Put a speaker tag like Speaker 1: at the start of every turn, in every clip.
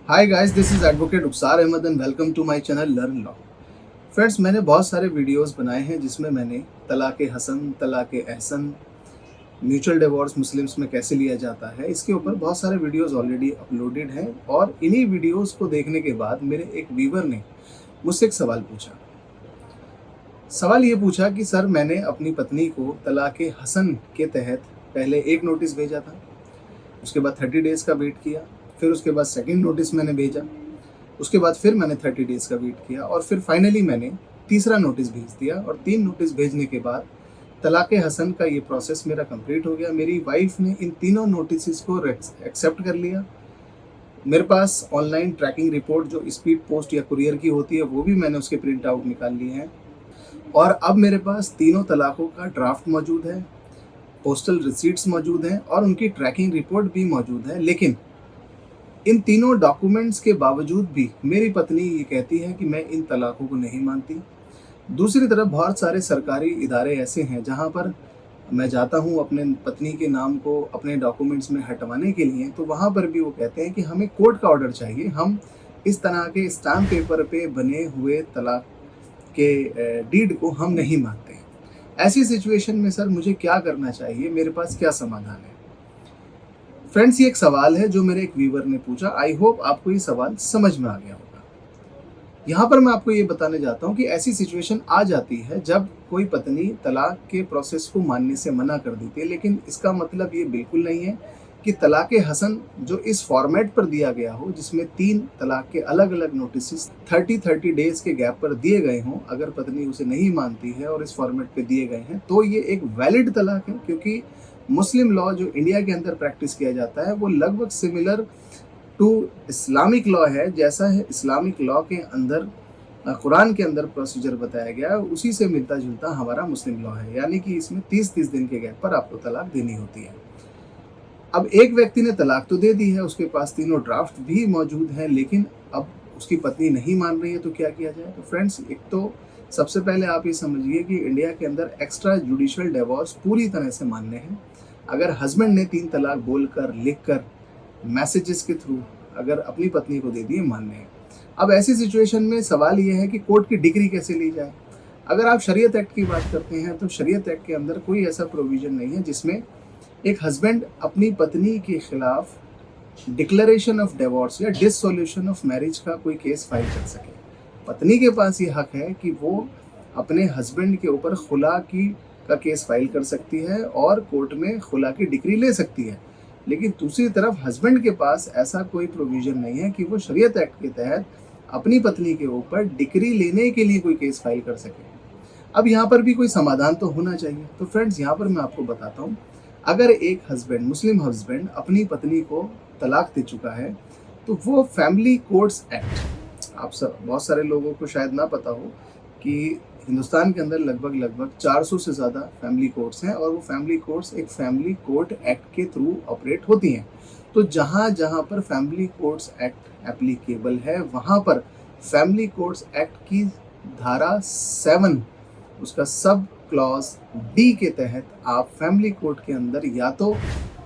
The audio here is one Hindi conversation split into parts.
Speaker 1: Hi guys, this is advocate Uksar Ahmad and welcome to my channel learn law. Friends, मैंने बहुत सारे वीडियोस बनाए हैं जिसमें मैंने तलाक़ हसन, तलाक़ एहसन, म्यूचुअल डिवोर्स मुस्लिम्स में कैसे लिया जाता है, इसके ऊपर बहुत सारे वीडियोस ऑलरेडी अपलोडेड हैं। और इन्हीं वीडियोस को देखने के बाद मेरे एक व्यूवर ने मुझसे एक सवाल पूछा। सवाल ये पूछा कि सर, मैंने अपनी पत्नी को तलाक़ हसन के तहत पहले एक नोटिस भेजा था, उसके बाद 30 डेज़ का वेट किया, फिर उसके बाद सेकंड नोटिस मैंने भेजा, उसके बाद फिर मैंने 30 डेज़ का वेट किया और फिर फाइनली मैंने तीसरा नोटिस भेज दिया। और 3 नोटिस भेजने के बाद तलाक़ हसन का ये प्रोसेस मेरा कंप्लीट हो गया। मेरी वाइफ ने इन तीनों नोटिस को एक्सेप्ट कर लिया। मेरे पास ऑनलाइन ट्रैकिंग रिपोर्ट जो स्पीड पोस्ट या कुरियर की होती है वो भी मैंने उसके प्रिंट आउट निकाल लिए हैं। और अब मेरे पास तीनों तलाक़ों का ड्राफ्ट मौजूद है, पोस्टल रिसीट्स मौजूद हैं और उनकी ट्रैकिंग रिपोर्ट भी मौजूद है। लेकिन इन तीनों डॉक्यूमेंट्स के बावजूद भी मेरी पत्नी ये कहती है कि मैं इन तलाक़ों को नहीं मानती। दूसरी तरफ बहुत सारे सरकारी इदारे ऐसे हैं जहाँ पर मैं जाता हूँ अपने पत्नी के नाम को अपने डॉक्यूमेंट्स में हटवाने के लिए, तो वहाँ पर भी वो कहते हैं कि हमें कोर्ट का ऑर्डर चाहिए, हम इस तरह के स्टाम्प पेपर पे बने हुए तलाक़ के डीड को हम नहीं मानते हैं। ऐसी सिचुएशन में सर मुझे क्या करना चाहिए, मेरे पास क्या समाधान है? फ्रेंड्स, ये एक सवाल है जो मेरे एक व्यूवर ने पूछा। आई होप आपको ये सवाल समझ में आ गया होगा। यहाँ पर मैं आपको ये बताने जाता हूँ कि ऐसी सिचुएशन आ जाती है जब कोई पत्नी तलाक के प्रोसेस को मानने से मना कर देती है, लेकिन इसका मतलब ये बिल्कुल नहीं है कि तलाक़ हसन जो इस फॉर्मेट पर दिया गया हो, जिसमें 3 तलाक के अलग अलग नोटिस 30 डेज़ के गैप पर दिए गए हों, अगर पत्नी उसे नहीं मानती है और इस फॉर्मेट पे दिए गए हैं तो ये एक वैलिड तलाक है। क्योंकि मुस्लिम लॉ जो इंडिया के अंदर प्रैक्टिस किया जाता है वो लगभग सिमिलर टू इस्लामिक लॉ है। जैसा है इस्लामिक लॉ के अंदर कुरान के अंदर प्रोसीजर बताया गया है, उसी से मिलता जुलता हमारा मुस्लिम लॉ है। यानी कि इसमें 30-30 दिन के गैप पर आपको तलाक देनी होती है। अब एक व्यक्ति ने तलाक तो दे दी है, उसके पास तीनों ड्राफ्ट भी मौजूद हैं, लेकिन अब उसकी पत्नी नहीं मान रही है, तो क्या किया जाए? तो फ्रेंड्स, एक तो सबसे पहले आप ये समझिए कि इंडिया के अंदर एक्स्ट्रा जुडिशियल डिवोर्स पूरी तरह से मान्य है। अगर हस्बैंड ने 3 तलाक बोलकर, लिखकर, मैसेजेस के थ्रू अगर अपनी पत्नी को दे दिए, मान्य है। अब ऐसी सिचुएशन में सवाल ये है कि कोर्ट की डिग्री कैसे ली जाए? अगर आप शरीयत एक्ट की बात करते हैं तो शरीयत एक्ट के अंदर कोई ऐसा प्रोविजन नहीं है जिसमें एक हस्बैंड अपनी पत्नी के खिलाफ डिक्लेरेशन ऑफ डिवोर्स या डिसोल्यूशन ऑफ मैरिज का कोई केस फाइल कर सके। पत्नी के पास ये हक है कि वो अपने हस्बैंड के ऊपर खुला का केस फाइल कर सकती है और कोर्ट में खुला की डिक्री ले सकती है। लेकिन दूसरी तरफ हस्बैंड के पास ऐसा कोई प्रोविजन नहीं है कि वो शरीयत एक्ट के तहत अपनी पत्नी के ऊपर डिक्री लेने के लिए कोई केस फाइल कर सके। अब यहाँ पर भी कोई समाधान तो होना चाहिए। तो फ्रेंड्स, यहाँ पर मैं आपको बताता हूँ, अगर एक हस्बैंड, मुस्लिम हस्बैंड अपनी पत्नी को तलाक दे चुका है तो वो फैमिली कोर्ट्स एक्ट, आप सब बहुत सारे लोगों को शायद ना पता हो कि हिंदुस्तान के अंदर लगभग 400 से ज़्यादा फैमिली कोर्ट्स हैं और वो फैमिली कोर्ट्स एक फैमिली कोर्ट एक्ट के थ्रू ऑपरेट होती हैं। तो जहाँ जहाँ पर फैमिली कोर्ट्स एक्ट एप्लीकेबल है वहाँ पर फैमिली कोर्ट्स एक्ट की धारा 7 उसका सब क्लॉज डी के तहत आप फैमिली कोर्ट के अंदर या तो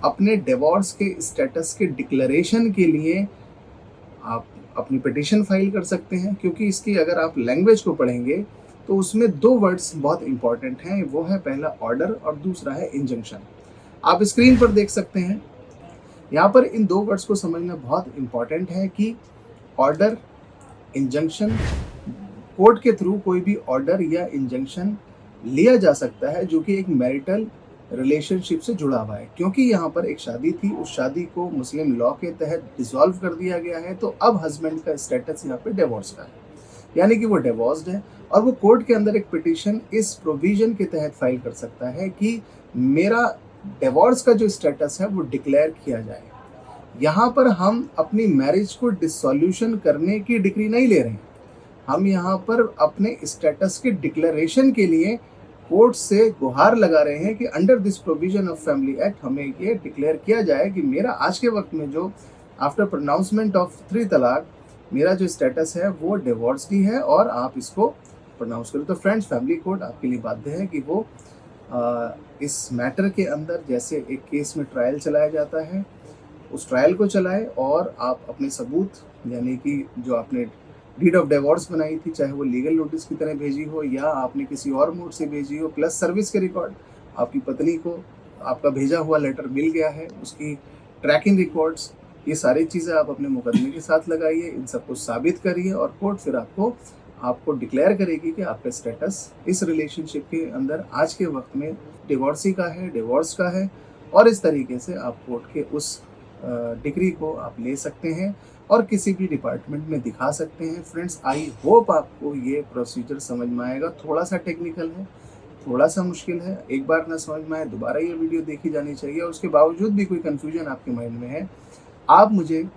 Speaker 1: अपने डिवोर्स के स्टेटस के डिक्लेरेशन के लिए आप अपनी पिटीशन फाइल कर सकते हैं। क्योंकि इसकी अगर आप लैंग्वेज को पढ़ेंगे तो उसमें 2 वर्ड्स बहुत इंपॉर्टेंट हैं, वो है पहला ऑर्डर और दूसरा है इंजंक्शन। आप स्क्रीन पर देख सकते हैं, यहाँ पर इन 2 वर्ड्स को समझना बहुत इंपॉर्टेंट है कि ऑर्डर, इंजंक्शन, कोर्ट के थ्रू कोई भी ऑर्डर या इंजंक्शन लिया जा सकता है जो कि एक मैरिटल रिलेशनशिप से जुड़ा हुआ है। क्योंकि यहाँ पर एक शादी थी, उस शादी को मुस्लिम लॉ के तहत डिसॉल्व कर दिया गया है, तो अब हस्बैंड का स्टेटस यहाँ पे डिवोर्स का है, यानी कि वो डिवोर्स्ड है और वो कोर्ट के अंदर एक पिटीशन इस प्रोविजन के तहत फाइल कर सकता है कि मेरा डिवोर्स का जो स्टेटस है वो डिक्लेयर किया जाए। यहाँ पर हम अपनी मैरिज को डिसोल्यूशन करने की डिग्री नहीं ले रहे हैं, हम यहाँ पर अपने स्टेटस के डिक्लेरेशन के लिए कोर्ट से गुहार लगा रहे हैं कि under this provision of family act हमें ये डिक्लेयर किया जाए कि मेरा आज के वक्त में जो आफ्टर प्रोनाउंसमेंट ऑफ 3 तलाक मेरा जो स्टेटस है वो डिवोर्स की है और आप इसको प्रोनाउंस करें। तो फ्रेंड्स, फैमिली कोर्ट आपके लिए बाध्य है कि वो इस मैटर के अंदर, जैसे एक केस में ट्रायल चलाया जाता है, उस ट्रायल को चलाएं और आप अपने सबूत यानी कि जो आपने डीड ऑफ डिवोर्स बनाई थी, चाहे वो लीगल नोटिस की तरह भेजी हो या आपने किसी और मोड से भेजी हो, प्लस सर्विस के रिकॉर्ड, आपकी पत्नी को आपका भेजा हुआ लेटर मिल गया है, उसकी ट्रैकिंग रिकॉर्ड्स, ये सारी चीज़ें आप अपने मुकदमे के साथ लगाइए, इन सबको साबित करिए और कोर्ट फिर आपको डिक्लेयर करेगी कि आपका स्टेटस इस रिलेशनशिप के अंदर आज के वक्त में डिवोर्सी का है, डिवोर्स का है, और इस तरीके से आप कोर्ट के उस डिग्री को आप ले सकते हैं और किसी भी डिपार्टमेंट में दिखा सकते हैं। फ्रेंड्स, आई होप आपको ये प्रोसीजर समझ में आएगा। थोड़ा सा टेक्निकल है, थोड़ा सा मुश्किल है, एक बार ना समझ में आए दोबारा ये वीडियो देखी जानी चाहिए। और उसके बावजूद भी कोई कन्फ्यूजन आपके माइंड में है, आप मुझे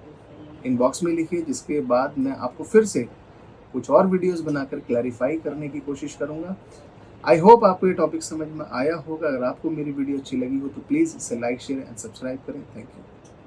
Speaker 1: इनबॉक्स में लिखिए, जिसके बाद मैं आपको फिर से कुछ और वीडियोस बनाकर क्लैरिफाई करने की कोशिश करूंगा। आई होप आपको ये टॉपिक समझ में आया होगा। अगर आपको मेरी वीडियो अच्छी लगी हो तो प्लीज़ इसे लाइक, शेयर एंड सब्सक्राइब करें। Thank you.